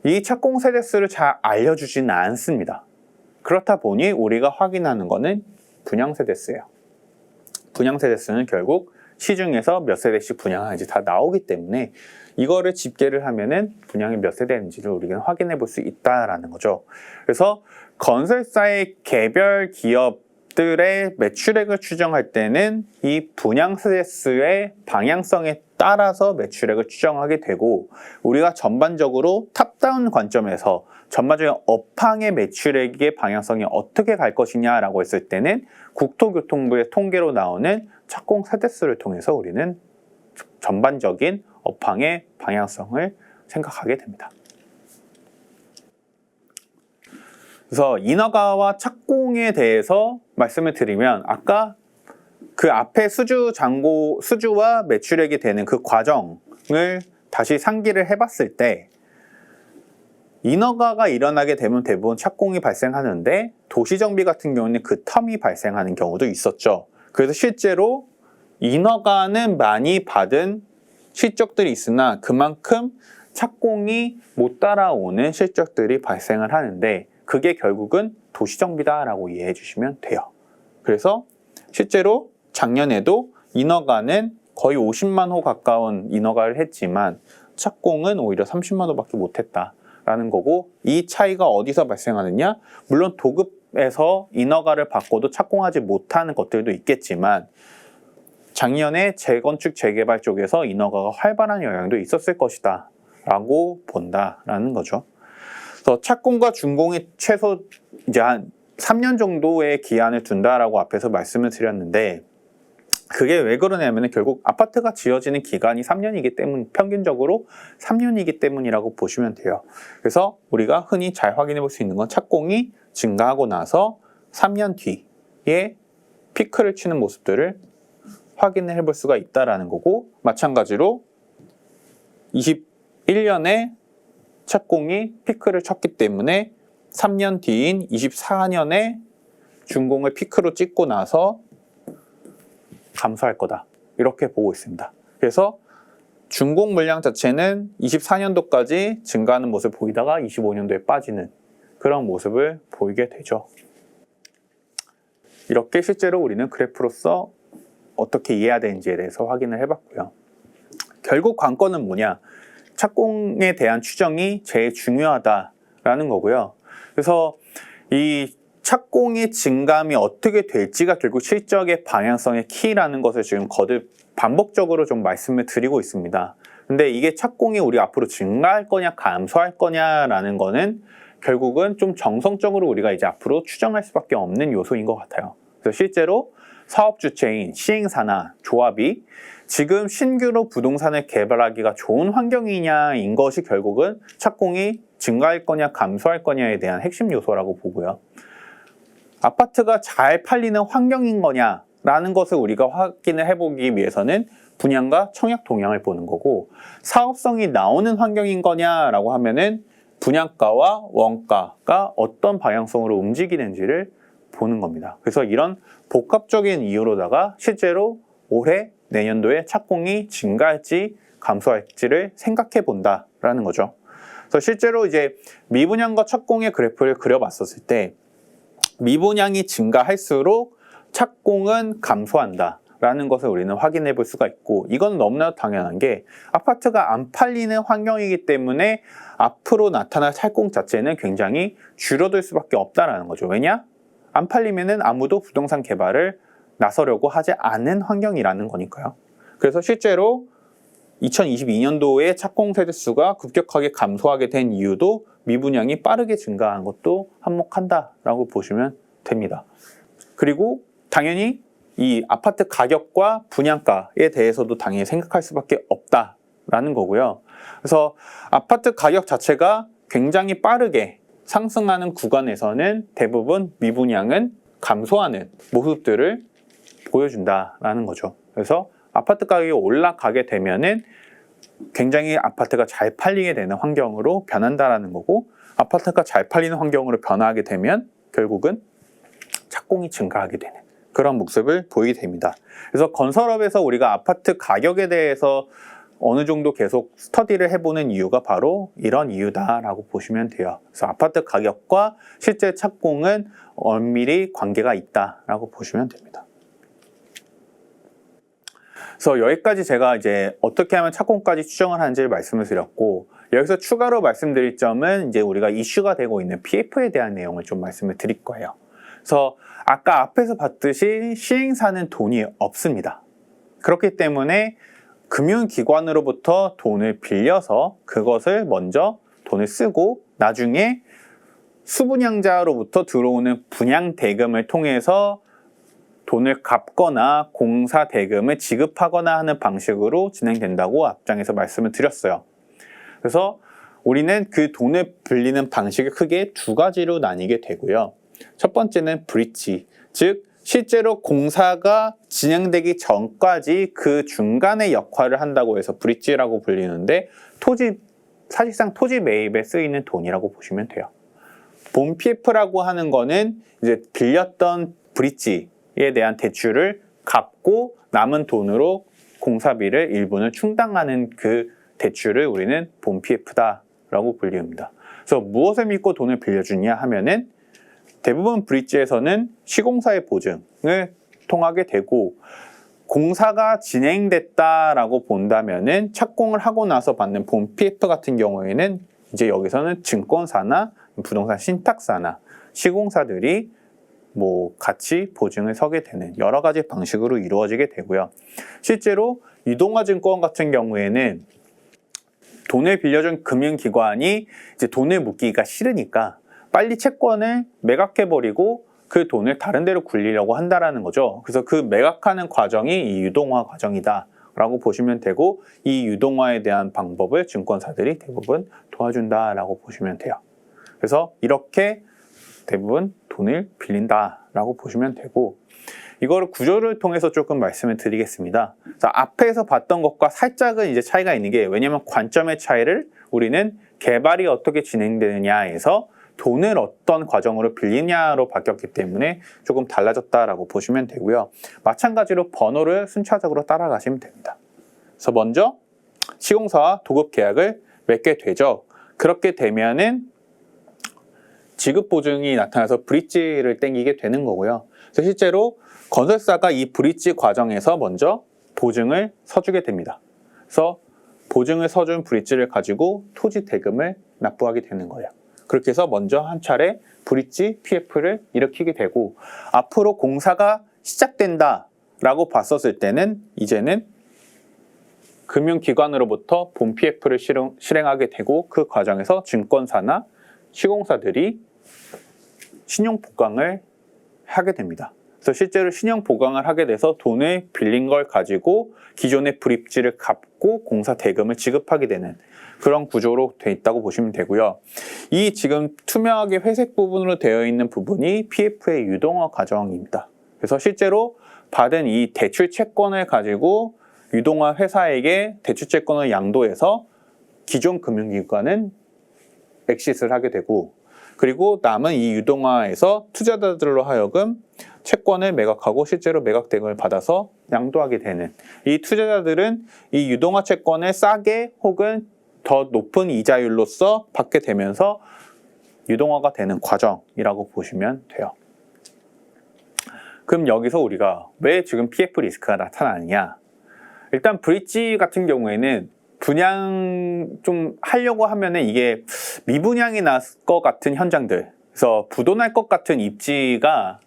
이 착공 세대수를 잘 알려주지는 않습니다. 그렇다 보니 우리가 확인하는 거는 분양 세대수예요. 분양 세대수는 결국 시중에서 몇 세대씩 분양하는지 다 나오기 때문에 이거를 집계를 하면은 분양이 몇 세대인지를 우리가 확인해 볼 수 있다라는 거죠. 그래서 건설사의 개별 기업들의 매출액을 추정할 때는 이 분양 세대수의 방향성에 따라서 매출액을 추정하게 되고, 우리가 전반적으로 탑다운 관점에서 전반적인 업황의 매출액의 방향성이 어떻게 갈 것이냐라고 했을 때는 국토교통부의 통계로 나오는 착공 세대수를 통해서 우리는 전반적인 업황의 방향성을 생각하게 됩니다. 그래서 인허가와 착공에 대해서 말씀을 드리면, 아까 그 앞에 수주와 매출액이 되는 그 과정을 다시 상기를 해봤을 때, 인허가가 일어나게 되면 대부분 착공이 발생하는데 도시정비 같은 경우는 그 텀이 발생하는 경우도 있었죠. 그래서 실제로 인허가는 많이 받은 실적들이 있으나 그만큼 착공이 못 따라오는 실적들이 발생을 하는데, 그게 결국은 도시정비다라고 이해해 주시면 돼요. 그래서 실제로 작년에도 인허가는 거의 50만 호 가까운 인허가를 했지만 착공은 오히려 30만 호밖에 못했다라는 거고, 이 차이가 어디서 발생하느냐? 물론 도급에서 인허가를 받고도 착공하지 못하는 것들도 있겠지만 작년에 재건축 재개발 쪽에서 인허가가 활발한 영향도 있었을 것이다 라고 본다라는 거죠. 그래서 착공과 준공이 최소 이제 한 3년 정도의 기한을 둔다라고 앞에서 말씀을 드렸는데, 그게 왜 그러냐면 결국 아파트가 지어지는 기간이 3년이기 때문, 평균적으로 3년이기 때문이라고 보시면 돼요. 그래서 우리가 흔히 잘 확인해 볼 수 있는 건 착공이 증가하고 나서 3년 뒤에 피크를 치는 모습들을 확인을 해볼 수가 있다라는 거고, 마찬가지로 21년에 착공이 피크를 쳤기 때문에 3년 뒤인 24년에 준공을 피크로 찍고 나서 감소할 거다, 이렇게 보고 있습니다. 그래서 준공 물량 자체는 24년도까지 증가하는 모습을 보이다가 25년도에 빠지는 그런 모습을 보이게 되죠. 이렇게 실제로 우리는 그래프로서 어떻게 이해해야 되는지에 대해서 확인을 해봤고요. 결국 관건은 뭐냐? 착공에 대한 추정이 제일 중요하다라는 거고요. 그래서 이 착공의 증감이 어떻게 될지가 결국 실적의 방향성의 키라는 것을 지금 거듭 반복적으로 좀 말씀을 드리고 있습니다. 근데 이게 착공이 우리 앞으로 증가할 거냐 감소할 거냐라는 거는 결국은 좀 정성적으로 우리가 이제 앞으로 추정할 수밖에 없는 요소인 것 같아요. 그래서 실제로 사업 주체인 시행사나 조합이 지금 신규로 부동산을 개발하기가 좋은 환경이냐인 것이 결국은 착공이 증가할 거냐 감소할 거냐에 대한 핵심 요소라고 보고요. 아파트가 잘 팔리는 환경인 거냐라는 것을 우리가 확인을 해보기 위해서는 분양가 청약 동향을 보는 거고, 사업성이 나오는 환경인 거냐라고 하면은 분양가와 원가가 어떤 방향성으로 움직이는지를 보는 겁니다. 그래서 이런 복합적인 이유로다가 실제로 올해 내년도에 착공이 증가할지 감소할지를 생각해 본다라는 거죠. 그래서 실제로 이제 미분양과 착공의 그래프를 그려봤었을 때 미분양이 증가할수록 착공은 감소한다라는 것을 우리는 확인해 볼 수가 있고, 이건 너무나 당연한 게 아파트가 안 팔리는 환경이기 때문에 앞으로 나타날 착공 자체는 굉장히 줄어들 수밖에 없다라는 거죠. 왜냐? 안 팔리면은 아무도 부동산 개발을 나서려고 하지 않는 환경이라는 거니까요. 그래서 실제로 2022년도에 착공 세대수가 급격하게 감소하게 된 이유도 미분양이 빠르게 증가한 것도 한몫한다라고 보시면 됩니다. 그리고 당연히 이 아파트 가격과 분양가에 대해서도 당연히 생각할 수밖에 없다라는 거고요. 그래서 아파트 가격 자체가 굉장히 빠르게 상승하는 구간에서는 대부분 미분양은 감소하는 모습들을 보여준다라는 거죠. 그래서 아파트 가격이 올라가게 되면은 굉장히 아파트가 잘 팔리게 되는 환경으로 변한다라는 거고, 아파트가 잘 팔리는 환경으로 변화하게 되면 결국은 착공이 증가하게 되는 그런 모습을 보이게 됩니다. 그래서 건설업에서 우리가 아파트 가격에 대해서 어느 정도 계속 스터디를 해보는 이유가 바로 이런 이유다라고 보시면 돼요. 그래서 아파트 가격과 실제 착공은 엄밀히 관계가 있다라고 보시면 됩니다. 그래서 여기까지 제가 이제 어떻게 하면 착공까지 추정을 하는지 말씀을 드렸고, 여기서 추가로 말씀드릴 점은 이제 우리가 이슈가 되고 있는 PF에 대한 내용을 좀 말씀을 드릴 거예요. 그래서 아까 앞에서 봤듯이 시행사는 돈이 없습니다. 그렇기 때문에 금융기관으로부터 돈을 빌려서 그것을 먼저 돈을 쓰고 나중에 수분양자로부터 들어오는 분양대금을 통해서 돈을 갚거나 공사 대금을 지급하거나 하는 방식으로 진행된다고 앞장에서 말씀을 드렸어요. 그래서 우리는 그 돈을 빌리는 방식이 크게 두 가지로 나뉘게 되고요. 첫 번째는 브릿지, 즉 실제로 공사가 진행되기 전까지 그 중간의 역할을 한다고 해서 브릿지라고 불리는데, 사실상 토지 매입에 쓰이는 돈이라고 보시면 돼요. 본 PF라고 하는 거는 이제 빌렸던 브릿지에 대한 대출을 갚고 남은 돈으로 공사비를 일부는 충당하는 그 대출을 우리는 본 PF다라고 불립니다. 그래서 무엇을 믿고 돈을 빌려주냐 하면은 대부분 브릿지에서는 시공사의 보증을 통하게 되고, 공사가 진행됐다라고 본다면은 착공을 하고 나서 받는 본 PF 같은 경우에는 이제 여기서는 증권사나 부동산 신탁사나 시공사들이 같이 보증을 서게 되는 여러 가지 방식으로 이루어지게 되고요. 실제로 유동화증권 같은 경우에는 돈을 빌려준 금융기관이 이제 돈을 묻기가 싫으니까 빨리 채권을 매각해버리고 그 돈을 다른 데로 굴리려고 한다라는 거죠. 그래서 그 매각하는 과정이 이 유동화 과정이다라고 보시면 되고, 이 유동화에 대한 방법을 증권사들이 대부분 도와준다라고 보시면 돼요. 그래서 이렇게 대부분 돈을 빌린다라고 보시면 되고, 이거를 구조를 통해서 조금 말씀을 드리겠습니다. 자, 앞에서 봤던 것과 살짝은 이제 차이가 있는 게, 왜냐면 관점의 차이를 우리는 개발이 어떻게 진행되느냐에서 돈을 어떤 과정으로 빌리냐로 바뀌었기 때문에 조금 달라졌다라고 보시면 되고요. 마찬가지로 번호를 순차적으로 따라가시면 됩니다. 그래서 먼저 시공사와 도급 계약을 맺게 되죠. 그렇게 되면은 지급 보증이 나타나서 브릿지를 땡기게 되는 거고요. 그래서 실제로 건설사가 이 브릿지 과정에서 먼저 보증을 서주게 됩니다. 그래서 보증을 서준 브릿지를 가지고 토지 대금을 납부하게 되는 거예요. 그렇게 해서 먼저 한 차례 브릿지 PF를 일으키게 되고, 앞으로 공사가 시작된다라고 봤었을 때는 이제는 금융기관으로부터 본 PF를 실행하게 되고, 그 과정에서 증권사나 시공사들이 신용 보강을 하게 됩니다. 그래서 실제로 신용 보강을 하게 돼서 돈을 빌린 걸 가지고 기존의 브릿지를 갚고 공사 대금을 지급하게 되는 그런 구조로 되어 있다고 보시면 되고요. 이 지금 투명하게 회색 부분으로 되어 있는 부분이 PF의 유동화 과정입니다. 그래서 실제로 받은 이 대출 채권을 가지고 유동화 회사에게 대출 채권을 양도해서 기존 금융기관은 엑싯을 하게 되고, 그리고 남은 이 유동화에서 투자자들로 하여금 채권을 매각하고 실제로 매각 대금을 받아서 양도하게 되는, 이 투자자들은 이 유동화 채권을 싸게 혹은 더 높은 이자율로서 받게 되면서 유동화가 되는 과정이라고 보시면 돼요. 그럼 여기서 우리가 왜 지금 PF 리스크가 나타나느냐? 일단 브릿지 같은 경우에는 분양 좀 하려고 하면은 이게 미분양이 날 것 같은 현장들, 그래서 부도날 것 같은 입지가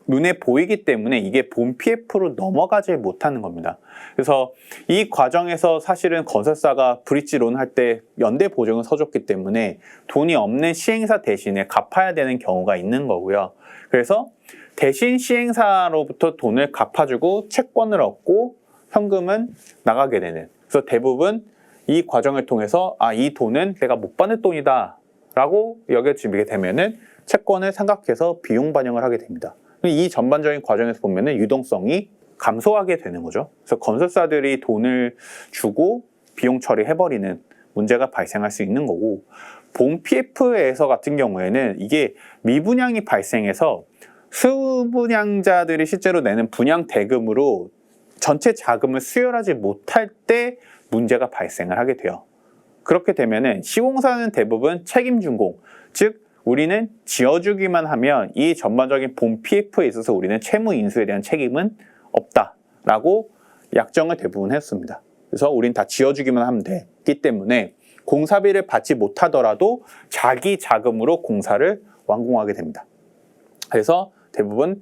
눈에 보이기 때문에 이게 본 PF로 넘어가지 못하는 겁니다. 그래서 이 과정에서 사실은 건설사가 브릿지론 할 때 연대 보증을 서줬기 때문에 돈이 없는 시행사 대신에 갚아야 되는 경우가 있는 거고요. 그래서 대신 시행사로부터 돈을 갚아주고 채권을 얻고 현금은 나가게 되는, 그래서 대부분 이 과정을 통해서 이 돈은 내가 못 받을 돈이다 라고 여겨지게 되면은 채권을 생각해서 비용 반영을 하게 됩니다. 이 전반적인 과정에서 보면은 유동성이 감소하게 되는 거죠. 그래서 건설사들이 돈을 주고 비용 처리해버리는 문제가 발생할 수 있는 거고, 본 PF에서 같은 경우에는 이게 미분양이 발생해서 수분양자들이 실제로 내는 분양 대금으로 전체 자금을 수혈하지 못할 때 문제가 발생을 하게 돼요. 그렇게 되면은 시공사는 대부분 책임 준공, 즉 우리는 지어주기만 하면 이 전반적인 본 PF에 있어서 우리는 채무 인수에 대한 책임은 없다라고 약정을 대부분 했습니다. 그래서 우린 다 지어주기만 하면 되기 때문에 공사비를 받지 못하더라도 자기 자금으로 공사를 완공하게 됩니다. 그래서 대부분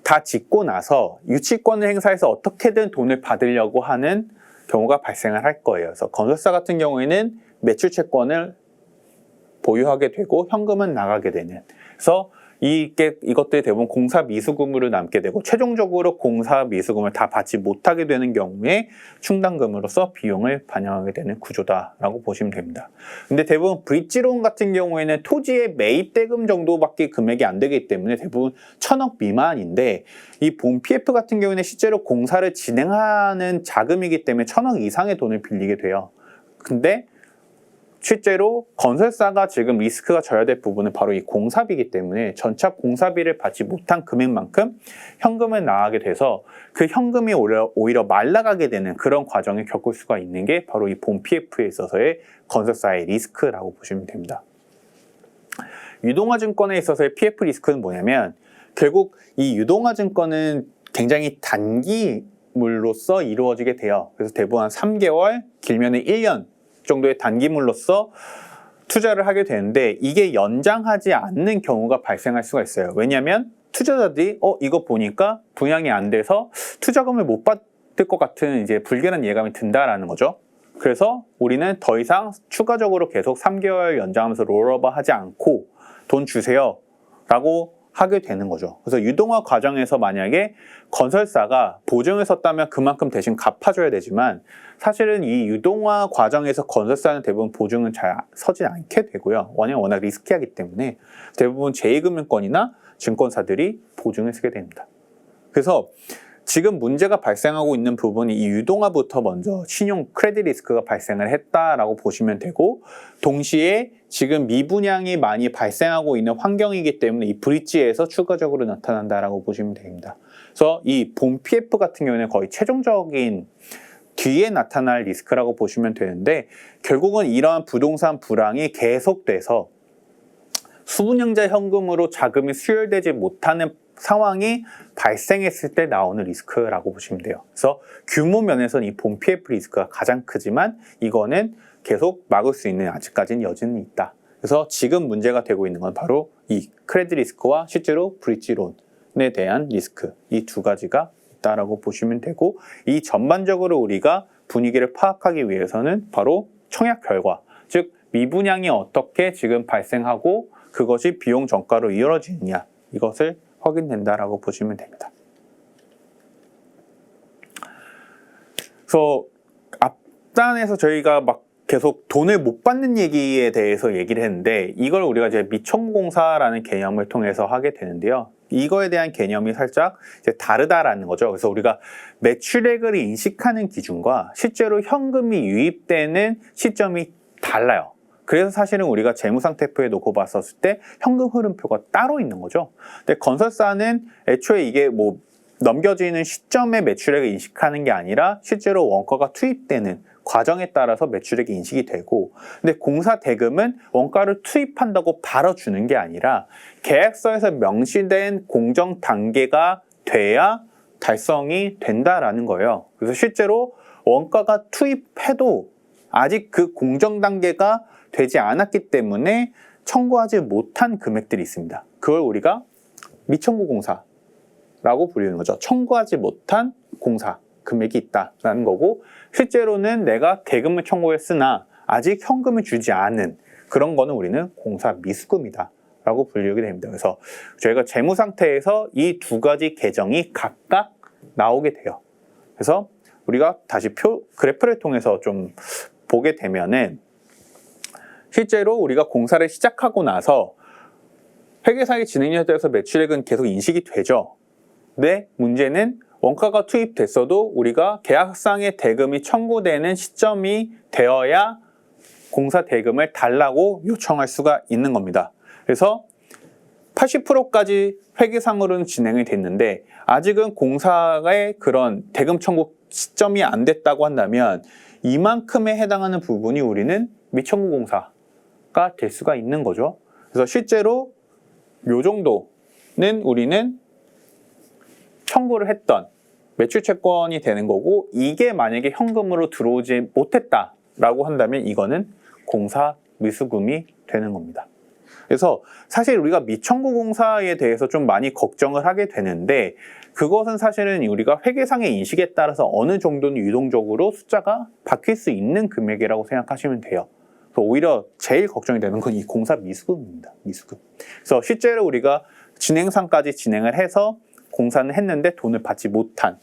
다 짓고 나서 유치권을 행사해서 어떻게든 돈을 받으려고 하는 경우가 발생을 할 거예요. 그래서 건설사 같은 경우에는 매출 채권을 보유하게 되고 현금은 나가게 되는. 그래서 이것들이 대부분 공사 미수금으로 남게 되고 최종적으로 공사 미수금을 다 받지 못하게 되는 경우에 충당금으로서 비용을 반영하게 되는 구조다라고 보시면 됩니다. 근데 대부분 브릿지론 같은 경우에는 토지의 매입 대금 정도밖에 금액이 안 되기 때문에 대부분 1,000억 미만인데, 이 본 PF 같은 경우에는 실제로 공사를 진행하는 자금이기 때문에 1,000억 이상의 돈을 빌리게 돼요. 근데 실제로 건설사가 지금 리스크가 져야 될 부분은 바로 이 공사비이기 때문에 전차 공사비를 받지 못한 금액만큼 현금을 나가게 돼서 그 현금이 오히려 말라가게 되는 그런 과정을 겪을 수가 있는 게 바로 이 본 PF에 있어서의 건설사의 리스크라고 보시면 됩니다. 유동화증권에 있어서의 PF 리스크는 뭐냐면, 결국 이 유동화증권은 굉장히 단기물로서 이루어지게 돼요. 그래서 대부분 한 3개월, 길면은 1년 정도의 단기물로서 투자를 하게 되는데, 이게 연장하지 않는 경우가 발생할 수가 있어요. 왜냐하면 투자자들이 이거 보니까 분양이 안 돼서 투자금을 못 받을 것 같은 이제 불길한 예감이 든다라는 거죠. 그래서 우리는 더 이상 추가적으로 계속 3개월 연장하면서 롤오버 하지 않고 돈 주세요 라고 하게 되는 거죠. 그래서 유동화 과정에서 만약에 건설사가 보증을 섰다면 그만큼 대신 갚아줘야 되지만, 사실은 이 유동화 과정에서 건설사는 대부분 보증은 잘 서지 않게 되고요. 워낙 리스키하기 때문에 대부분 제2금융권이나 증권사들이 보증을 쓰게 됩니다. 그래서 지금 문제가 발생하고 있는 부분이 이 유동화부터 먼저 신용 크레딧 리스크가 발생을 했다라고 보시면 되고, 동시에 지금 미분양이 많이 발생하고 있는 환경이기 때문에 이 브릿지에서 추가적으로 나타난다라고 보시면 됩니다. 그래서 이 본 PF 같은 경우는 거의 최종적인 뒤에 나타날 리스크라고 보시면 되는데, 결국은 이러한 부동산 불황이 계속돼서 수분양자 현금으로 자금이 수혈되지 못하는 상황이 발생했을 때 나오는 리스크라고 보시면 돼요. 그래서 규모 면에서는 이 본 PF 리스크가 가장 크지만 이거는 계속 막을 수 있는 아직까지는 여지는 있다. 그래서 지금 문제가 되고 있는 건 바로 이 크레딧 리스크와 실제로 브릿지론에 대한 리스크, 이 두 가지가 있다라고 보시면 되고, 이 전반적으로 우리가 분위기를 파악하기 위해서는 바로 청약 결과, 즉 미분양이 어떻게 지금 발생하고 그것이 비용 전가로 이루어지느냐, 이것을 확인된다라고 보시면 됩니다. 그래서 앞단에서 저희가 막 계속 돈을 못 받는 얘기에 대해서 얘기를 했는데, 이걸 우리가 이제 미청구공사라는 개념을 통해서 하게 되는데요. 이거에 대한 개념이 살짝 이제 다르다라는 거죠. 그래서 우리가 매출액을 인식하는 기준과 실제로 현금이 유입되는 시점이 달라요. 그래서 사실은 우리가 재무상태표에 놓고 봤었을 때 현금 흐름표가 따로 있는 거죠. 근데 건설사는 애초에 이게 뭐 넘겨지는 시점에 매출액을 인식하는 게 아니라 실제로 원가가 투입되는 과정에 따라서 매출액이 인식이 되고, 근데 공사 대금은 원가를 투입한다고 바로 주는 게 아니라 계약서에서 명시된 공정 단계가 돼야 달성이 된다라는 거예요. 그래서 실제로 원가가 투입해도 아직 그 공정 단계가 되지 않았기 때문에 청구하지 못한 금액들이 있습니다. 그걸 우리가 미청구 공사라고 부르는 거죠. 청구하지 못한 공사 금액이 있다라는 거고, 실제로는 내가 대금을 청구했으나 아직 현금을 주지 않은 그런 거는 우리는 공사 미수금이다 라고 불리게 됩니다. 그래서 저희가 재무 상태에서 이 두 가지 계정이 각각 나오게 돼요. 그래서 우리가 다시 그래프를 통해서 좀 보게 되면은, 실제로 우리가 공사를 시작하고 나서 회계사기 진행에 대해서 매출액은 계속 인식이 되죠. 근데 문제는 원가가 투입됐어도 우리가 계약상의 대금이 청구되는 시점이 되어야 공사 대금을 달라고 요청할 수가 있는 겁니다. 그래서 80%까지 회계상으로는 진행이 됐는데 아직은 공사의 그런 대금 청구 시점이 안 됐다고 한다면 이만큼에 해당하는 부분이 우리는 미청구 공사가 될 수가 있는 거죠. 그래서 실제로 요 정도는 우리는 청구를 했던 매출 채권이 되는 거고, 이게 만약에 현금으로 들어오지 못했다라고 한다면 이거는 공사 미수금이 되는 겁니다. 그래서 사실 우리가 미청구 공사에 대해서 좀 많이 걱정을 하게 되는데, 그것은 사실은 우리가 회계상의 인식에 따라서 어느 정도는 유동적으로 숫자가 바뀔 수 있는 금액이라고 생각하시면 돼요. 그래서 오히려 제일 걱정이 되는 건 이 공사 미수금입니다. 미수금. 그래서 실제로 우리가 진행상까지 진행을 해서 공사는 했는데 돈을 받지 못한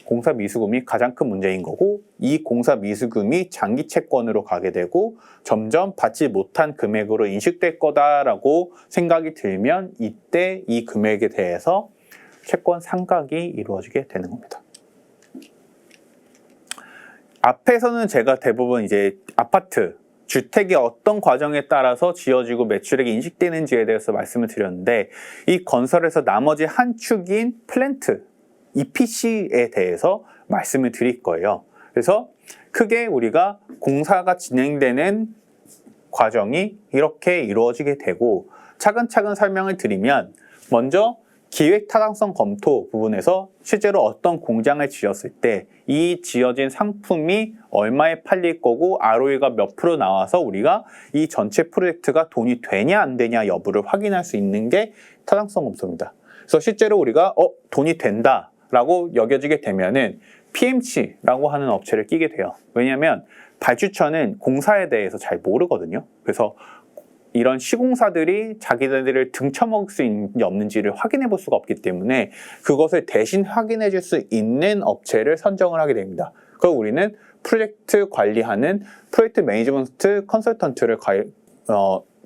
공사 미수금이 가장 큰 문제인 거고, 이 공사 미수금이 장기 채권으로 가게 되고 점점 받지 못한 금액으로 인식될 거다라고 생각이 들면 이때 이 금액에 대해서 채권 상각이 이루어지게 되는 겁니다. 앞에서는 제가 대부분 이제 아파트, 주택이 어떤 과정에 따라서 지어지고 매출액이 인식되는지에 대해서 말씀을 드렸는데, 이 건설에서 나머지 한 축인 플랜트, EPC에 대해서 말씀을 드릴 거예요. 그래서 크게 우리가 공사가 진행되는 과정이 이렇게 이루어지게 되고, 차근차근 설명을 드리면 먼저 기획 타당성 검토 부분에서 실제로 어떤 공장을 지었을 때 이 지어진 상품이 얼마에 팔릴 거고 ROE가 몇 프로 나와서 우리가 이 전체 프로젝트가 돈이 되냐 안 되냐 여부를 확인할 수 있는 게 타당성 검토입니다. 그래서 실제로 우리가 돈이 된다 라고 여겨지게 되면은 PMC라고 하는 업체를 끼게 돼요. 왜냐하면 발주처는 공사에 대해서 잘 모르거든요. 그래서 이런 시공사들이 자기들을 등쳐먹을 수 있는지 없는지를 확인해 볼 수가 없기 때문에 그것을 대신 확인해 줄 수 있는 업체를 선정을 하게 됩니다. 그리고 우리는 프로젝트 관리하는 프로젝트 매니지먼트 컨설턴트를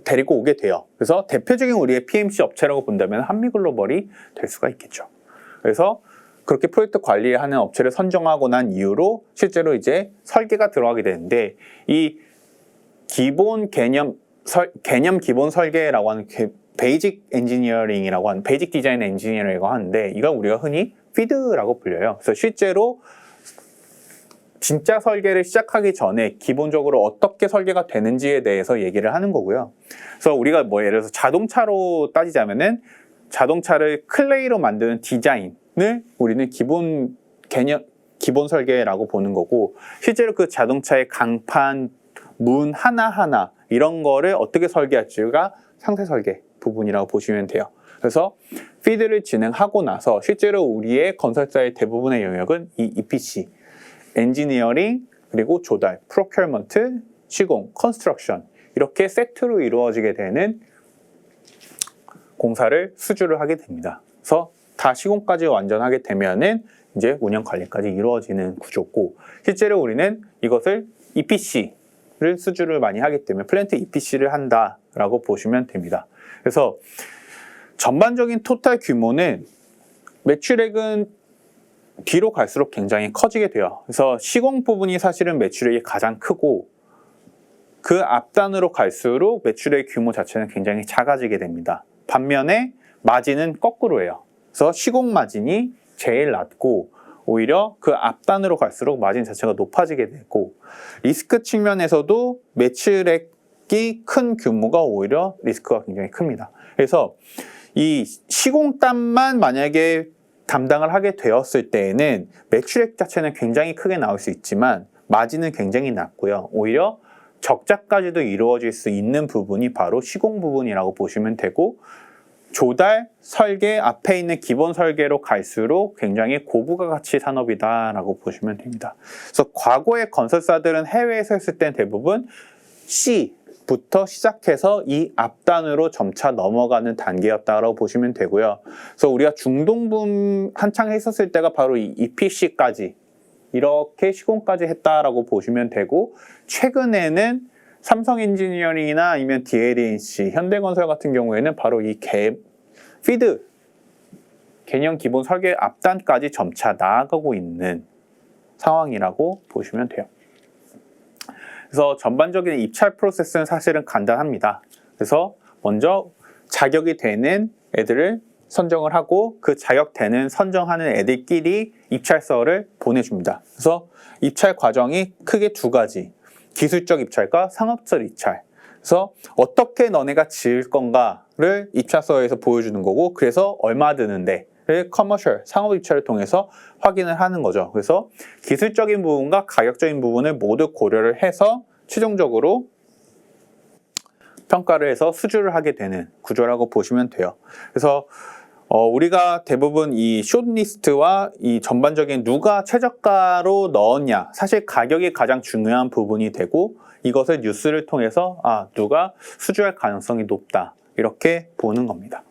데리고 오게 돼요. 그래서 대표적인 우리의 PMC 업체라고 본다면 한미글로벌이 될 수가 있겠죠. 그래서 그렇게 프로젝트 관리하는 업체를 선정하고 난 이후로 실제로 이제 설계가 들어가게 되는데, 이 기본 개념 기본 설계라고 하는 베이직 엔지니어링이라고 하는 베이직 디자인 엔지니어링이라고 하는데, 이건 우리가 흔히 피드라고 불려요. 그래서 실제로 진짜 설계를 시작하기 전에 기본적으로 어떻게 설계가 되는지에 대해서 얘기를 하는 거고요. 그래서 우리가 예를 들어서 자동차로 따지자면은 자동차를 클레이로 만드는 디자인을 우리는 기본 설계라고 보는 거고, 실제로 그 자동차의 강판, 문 하나하나 이런 거를 어떻게 설계할지가 상세 설계 부분이라고 보시면 돼요. 그래서 피드를 진행하고 나서 실제로 우리의 건설사의 대부분의 영역은 이 EPC, 엔지니어링, 그리고 조달, 프로큐어먼트, 시공, 컨스트럭션 이렇게 세트로 이루어지게 되는 공사를 수주를 하게 됩니다. 그래서 다 시공까지 완전하게 되면은 이제 운영 관리까지 이루어지는 구조고, 실제로 우리는 이것을 EPC를 수주를 많이 하기 때문에 플랜트 EPC를 한다라고 보시면 됩니다. 그래서 전반적인 토탈 규모는 매출액은 뒤로 갈수록 굉장히 커지게 돼요. 그래서 시공 부분이 사실은 매출액이 가장 크고, 그 앞단으로 갈수록 매출액 규모 자체는 굉장히 작아지게 됩니다. 반면에 마진은 거꾸로예요. 그래서 시공 마진이 제일 낮고 오히려 그 앞단으로 갈수록 마진 자체가 높아지게 되고, 리스크 측면에서도 매출액이 큰 규모가 오히려 리스크가 굉장히 큽니다. 그래서 이 시공단만 만약에 담당을 하게 되었을 때에는 매출액 자체는 굉장히 크게 나올 수 있지만 마진은 굉장히 낮고요. 오히려 적자까지도 이루어질 수 있는 부분이 바로 시공 부분이라고 보시면 되고, 조달, 설계, 앞에 있는 기본 설계로 갈수록 굉장히 고부가가치 산업이다라고 보시면 됩니다. 그래서 과거의 건설사들은 해외에서 했을 땐 대부분 C부터 시작해서 이 앞단으로 점차 넘어가는 단계였다고 보시면 되고요. 그래서 우리가 중동분 한창 했었을 때가 바로 이 EPC까지 이렇게 시공까지 했다라고 보시면 되고, 최근에는 삼성 엔지니어링이나 아니면 DLNC, 현대건설 같은 경우에는 바로 이 피드 개념 기본 설계 앞단까지 점차 나아가고 있는 상황이라고 보시면 돼요. 그래서 전반적인 입찰 프로세스는 사실은 간단합니다. 그래서 먼저 자격이 되는 애들을 선정을 하고 그 자격되는 선정하는 애들끼리 입찰서를 보내줍니다. 그래서 입찰 과정이 크게 두 가지, 기술적 입찰과 상업적 입찰. 그래서 어떻게 너네가 지을 건가를 입찰서에서 보여주는 거고, 그래서 얼마 드는데를 커머셜, 상업 입찰을 통해서 확인을 하는 거죠. 그래서 기술적인 부분과 가격적인 부분을 모두 고려를 해서 최종적으로 평가를 해서 수주를 하게 되는 구조라고 보시면 돼요. 그래서 우리가 대부분 이 숏리스트와 이 전반적인 누가 최저가로 넣었냐, 사실 가격이 가장 중요한 부분이 되고, 이것을 뉴스를 통해서 누가 수주할 가능성이 높다, 이렇게 보는 겁니다.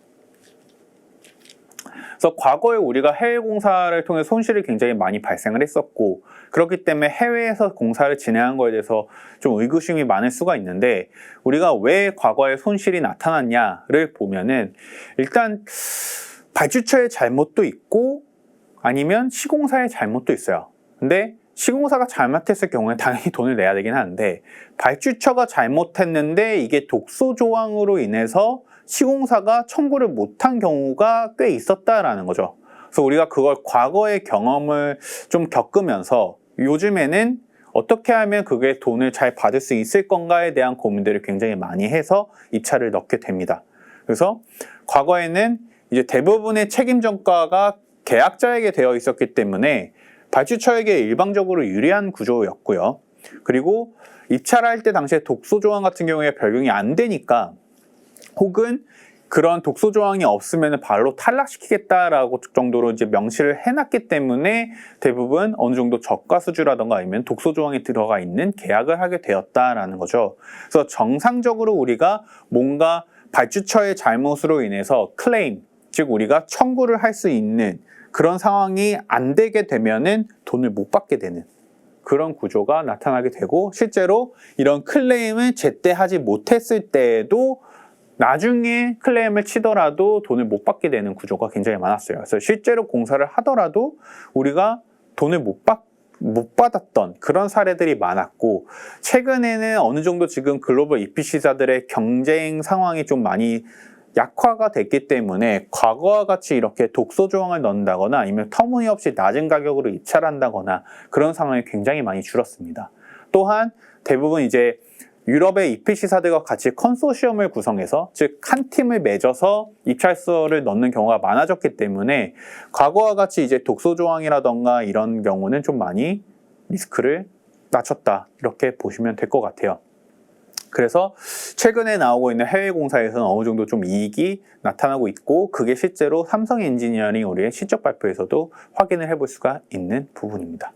그래서 과거에 우리가 해외 공사를 통해 손실이 굉장히 많이 발생을 했었고, 그렇기 때문에 해외에서 공사를 진행한 거에 대해서 좀 의구심이 많을 수가 있는데, 우리가 왜 과거에 손실이 나타났냐를 보면은 일단 발주처의 잘못도 있고 아니면 시공사의 잘못도 있어요. 근데 시공사가 잘못했을 경우에 당연히 돈을 내야 되긴 하는데, 발주처가 잘못했는데 이게 독소 조항으로 인해서 시공사가 청구를 못한 경우가 꽤 있었다라는 거죠. 그래서 우리가 그걸 과거의 경험을 좀 겪으면서 요즘에는 어떻게 하면 그게 돈을 잘 받을 수 있을 건가에 대한 고민들을 굉장히 많이 해서 입찰을 넣게 됩니다. 그래서 과거에는 이제 대부분의 책임 전가가 계약자에게 되어 있었기 때문에 발주처에게 일방적으로 유리한 구조였고요. 그리고 입찰할 때 당시에 독소 조항 같은 경우에 적용이 안 되니까, 혹은 그런 독소 조항이 없으면 바로 탈락시키겠다라고 정도로 이제 명시를 해놨기 때문에 대부분 어느 정도 저가 수주라던가 아니면 독소 조항이 들어가 있는 계약을 하게 되었다라는 거죠. 그래서 정상적으로 우리가 뭔가 발주처의 잘못으로 인해서 클레임, 즉 우리가 청구를 할 수 있는 그런 상황이 안 되게 되면은 돈을 못 받게 되는 그런 구조가 나타나게 되고, 실제로 이런 클레임을 제때 하지 못했을 때에도 나중에 클레임을 치더라도 돈을 못 받게 되는 구조가 굉장히 많았어요. 그래서 실제로 공사를 하더라도 우리가 돈을 못 받았던 그런 사례들이 많았고, 최근에는 어느 정도 지금 글로벌 EPC사들의 경쟁 상황이 좀 많이 약화가 됐기 때문에 과거와 같이 이렇게 독소 조항을 넣는다거나 아니면 터무니없이 낮은 가격으로 입찰한다거나 그런 상황이 굉장히 많이 줄었습니다. 또한 대부분 이제 유럽의 EPC사들과 같이 컨소시엄을 구성해서, 즉 한 팀을 맺어서 입찰서를 넣는 경우가 많아졌기 때문에 과거와 같이 이제 독소 조항이라던가 이런 경우는 좀 많이 리스크를 낮췄다, 이렇게 보시면 될 것 같아요. 그래서 최근에 나오고 있는 해외 공사에서는 어느 정도 좀 이익이 나타나고 있고, 그게 실제로 삼성 엔지니어링 우리의 실적 발표에서도 확인을 해볼 수가 있는 부분입니다.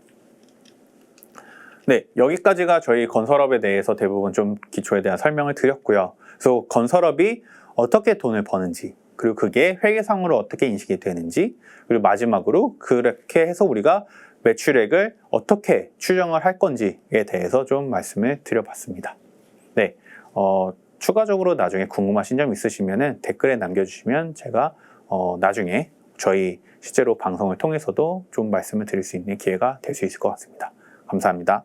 네, 여기까지가 저희 건설업에 대해서 대부분 좀 기초에 대한 설명을 드렸고요. 그래서 건설업이 어떻게 돈을 버는지, 그리고 그게 회계상으로 어떻게 인식이 되는지, 그리고 마지막으로 그렇게 해서 우리가 매출액을 어떻게 추정을 할 건지에 대해서 좀 말씀을 드려봤습니다. 네, 추가적으로 나중에 궁금하신 점 있으시면 댓글에 남겨주시면 제가 나중에 저희 실제로 방송을 통해서도 좀 말씀을 드릴 수 있는 기회가 될 수 있을 것 같습니다. 감사합니다.